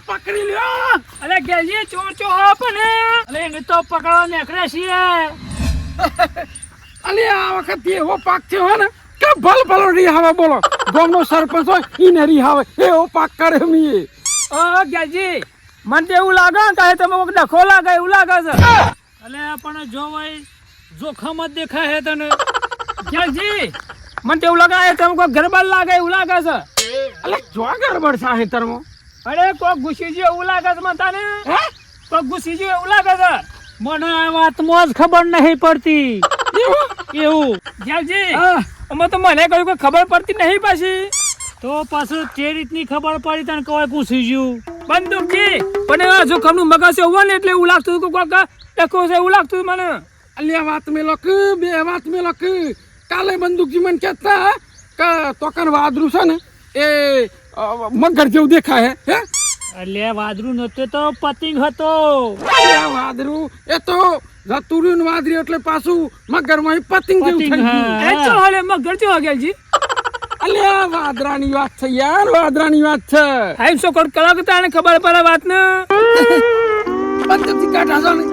પકડી લ્યો. અલે ગેલજી ચોર ચો આપને અલે એને તો પકડવા નીકળે છીએ. અલે આ વખત એવો પાક થયો ને કે ભલ રીહાવે બોલો. ગામનો સરપંચ હોય ઈને રીહાવે એવો પાક કરે મી. ઓ ગેલજી મને તો એવું લાગે કે તમે ડખો લાગે એવું લાગે છે. અલે પણ જો ભાઈ જોખમ જ દેખાય છે તને. ગેલજી મને તો એવું લાગે તમે કોઈ ગરબડ લાગે એવું લાગે છે. અલે જો ગરબડ છે ખેતરમાં. અરે કોક ઘૂસી ગયો એવું લાગે છે મને તને. કોક ઘૂસી ગયો એવું લાગે છે. મને આ વાતમાં જ ખબર નહીં પડતી. એવું ગેલજી અમે તો મને કહ્યું કે ખબર પડતી નહીં પાછી. તો પાછું તે રીતની ખબર પડી તને કોઈ ઘૂસી ગયું. બંદૂકજી પણ આ જોખમનું મગજ એવું ને એટલે એવું લાગતું હતું કે કોક ડખો છે એવું લાગતું મને. અલ્યા વાત મેલો કે બે વાત મેલો કે કાલે બંદૂકજી મને કહેતા કે તોકન વાદરું છે ને એ મગર જેવું દેખાય હે. એટલે વાદરું નતો તો પતિંગ હતો. અલ્યા વાદરું એ તો રતુર્યું વાદરી એટલે પાછું મગર માં પતિંગ જેવું થઈ ગયું. એ તો હાલે મગર જો ગેલજી. અલ્યા વાદરાની વાત છે યાર, વાદરાની વાત છે. આઈ સો કોડ કલા કે તને ખબર પડે વાત ને. બંદૂકથી કાઢા છો ને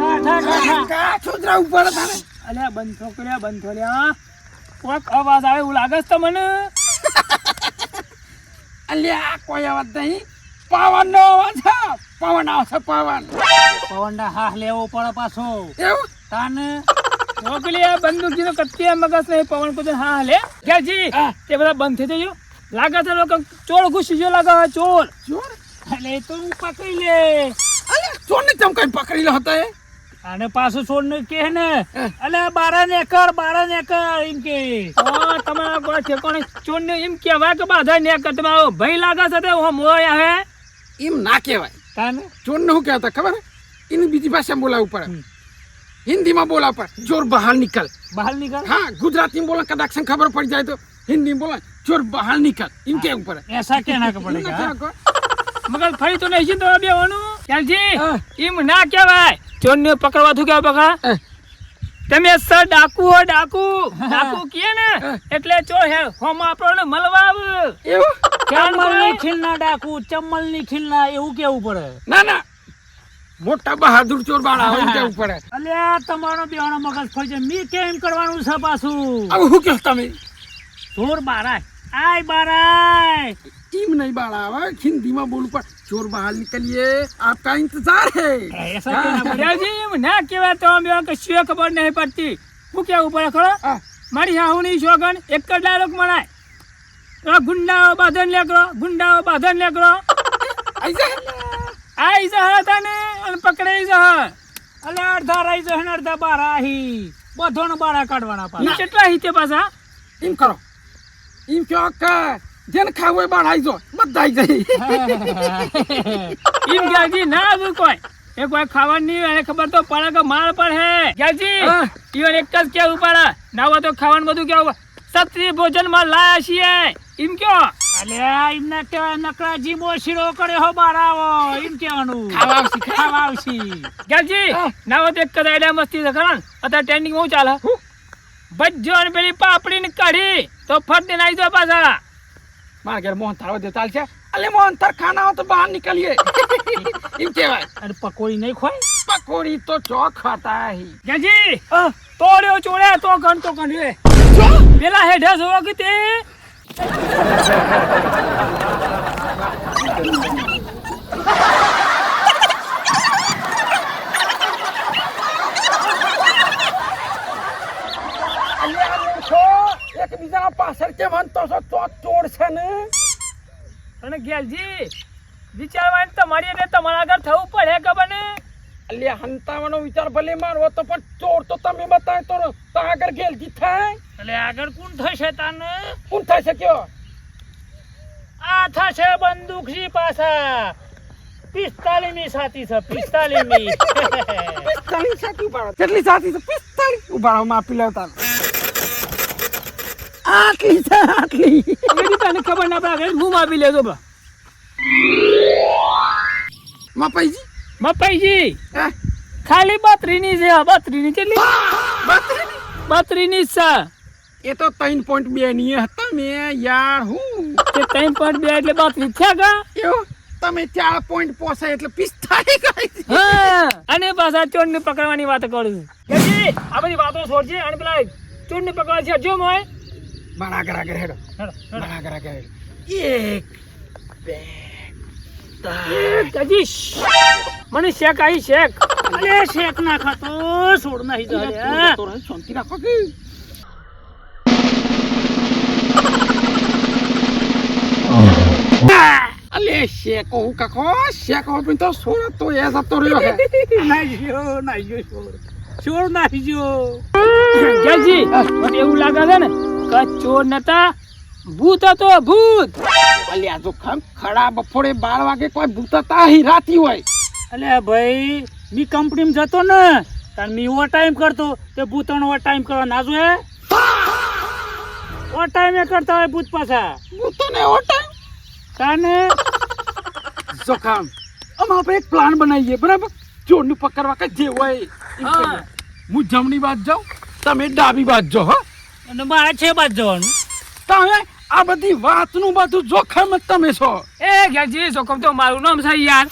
કા છોદરા ઉપર તારે. અલ્યા બંધો લ્યા કોક અવાજ આવે એવું લાગે છે તમને. અલ્યા કોઈ અવાજ નહીં, પવન નો અવાજ છે. પવન આવશે પવન. પવન ના હાથ લેવો પડે પાછો. એવું તાને મોકલી બંદૂકજી નો કત્તી મગજ નહીં પવન કોઈ હા લે. ગેલજી તે બધા બંધ થઈ જજો. લાગે છે લોકો ચોર ઘૂસી ગયો લાગે ચોર. ચોર એટલે તો હું પકડી લે. અલ્યા ચોર ને ચમ કઈ પકડી લો હતા એ. અને પાછું ચોર ને કે ને અલે બારા ને કર એમ કે. તમારા કોઈ ઠેકોણે ચોર ને એમ કહેવાય કે બાધા ને કર. તમારો ભય લાગે છે તે મોય આવે એમ ના કહેવાય. તાને ચોર ને શું કહેતા ખબર હે? એની બીજી ભાષામાં બોલાવવું પડે. હિન્દીમાં બોલા પર ચોર બહાર નીકળ. બહાર નીકળ. હા ગુજરાતીમાં બોલા કદાચ ખબર પડી જાય તો હિન્દીમાં બોલા ચોર બહાર નીકળ એમ કેવું પડે. એસા કહેના કે પડેગા. મગર ફરી તો નહીં તો બેવાનું. ગેલજી એમ ના કહેવાય. ચોર ને પકડવા તું કેવા પકડા. તમે સર ડાકુ કીએ ને એટલે ચોર હે હોમ આપણને મળવા આવે. એવું ચમલની ખીલના ડાકુ ચમલની ખીલના એવું કેવું પડે. ના ના મોટા બહાદુર ચોર બાળા હોય એમ કેવું પડે. અલ્યા તમારો બેવાનો મગજ ફરી જાય. મી કેમ કરવાનું છે પાછું. હવે શું કહો તમે? ચોર બારાય આય બારાય એમ નહીં બાળા હવે હિન્દીમાં બોલવું પડે. ચોર બહાર નિકલીએ આપકા इंतजार है. ऐसा कहना पड़ेगा जी. ના કહેવાય તો અમે કશું ખબર નહીં પડતી. હું કેવું પડે ખરો મારી હાહુની શોગન એક જ ડાયલોગ મનાય. ગુંડાઓ બાંધન લેકરો આઈ જા તને અને પકડાઈ જા. અલે અડધા રાઈ જા ને અડધા બાર આહી બધોને બારા કાઢવાના પાછા. કેટલા હિતે પાછા એમ કરો એમ કહો કે જેને ખાવું એ બાળાઈ જો બધા જાય. એમ ગેલજી ના આવું કોઈ એ કોઈ ખાવાની એને ખબર તો પડે કે માર પર હે. ગેલજી ઈવન એક જ કેવું પડે ના હોય તો ખાવાનું બધું કેવું સત્રી ભોજન માં લાયા છીએ એમ કયો. અલ્યા એમ ના કહેવાય નકરા જીબો શીરો કરે હો બારાવો એમ કહેવાનું. ખાવા આવશી. ગેલજી ના હોય તો એક જ આઈડિયા મસ્તી છે ખરા. અત્યારે ટ્રેન્ડિંગ બહુ ચાલે. ભજ્જો અને પેલી પાપડી ને કઢી તો ફટ દઈને આવી જાવ પાછા. મારા ઘેર મોહન થાળ વધે ચાલશે. અલે મોહન થાળ ખાના હો તો બહાર નીકળીએ એમ કહેવાય. અરે પકોડી નહીં ખોય. પકોડી તો ચો ખાતા હી. ગેલજી તોડ્યો ચોડે તો ગણ રે પેલા હેઠા જોવો કે તે એકબીજાના પાછળ કે વંતો છો તો ચોર છે ને. અને ગેલજી વિચારવાની તમારી અને તમારા આગળ થવું પડે ખબર ને. અલ્યા હંતાવાનો વિચાર ભલે મારવો તો પણ ચોર તો તમે બતાય તો આગળ ગેલજી થાય. એટલે આગળ કોણ થશે તાને? કોણ થઈ શક્યો? આ થશે બંદૂકજી પાછા 45મી સાથી છે 45મી. 45 સાથી ઉભારો. કેટલી સાથી છે? 45 ઉભારો માપી લેતા. આટલી છે આટલી. એની તને ખબર ના પડે હું માપી લેજો બા. મપાઈજી ખાલી 32ની છે. 32ની કેટલી? 32ની છે. એ તો 3.2 ની હતા મે યાર હું. તે 3.2 એટલે 32 થયા કા? એવું તમે તમે 4 પોઈન્ટ પોસે એટલે 45 કરી હા અને પાછા ચોરને પકડવાની વાત કરું છું કેજી આ બધી વાતો છોડજે અને પેલા ચોરને પકડવા છે જો મોય મારા આગળ હેડો હેડો, હેડો. મારા આગળ હેડો 1 2 કેજી મને શેક આવી શેક અરે શેક ના ખાતો છોડ નહીં જાય શાંતિ રાખો કે અલે શેકો હું કાકો શેકો પણ તો સોળ તો એ જતો રહ્યો હે નાઈ ગયો છોડ નાઈ ગયો કેજી મને એવું લાગે છે ને કે ચોર નતા ભૂત હતો ભૂત અલ્યા જો ખડા બપોરે 12 વાગે કોઈ ભૂતતા હી રાતી હોય અલે ભાઈ મી કંપનીમાં જતો ને તાર મી ઓવર ટાઈમ કરતો તે ભૂતણ ઓવર ટાઈમ કરવા ના જોઈએ ઓવર ટાઈમ એ કરતા હોય ભૂત પાછા ભૂતો ને ઓટા તાને જોખામ આમ આપણે એક પ્લાન બનાવીએ બરાબર ચોરને પકડવા કે જે હોય એમ હા. કરીએ. હું જમણી બાજુ જાઉં તમે ડાબી બાજુ જાઓ હા અને મારે છે બાદ જવાનું તમે આ બધી વાતનું બધું જોખમ જ તમે છો એ કેજી જોખમ તો મારું નામ છે યાર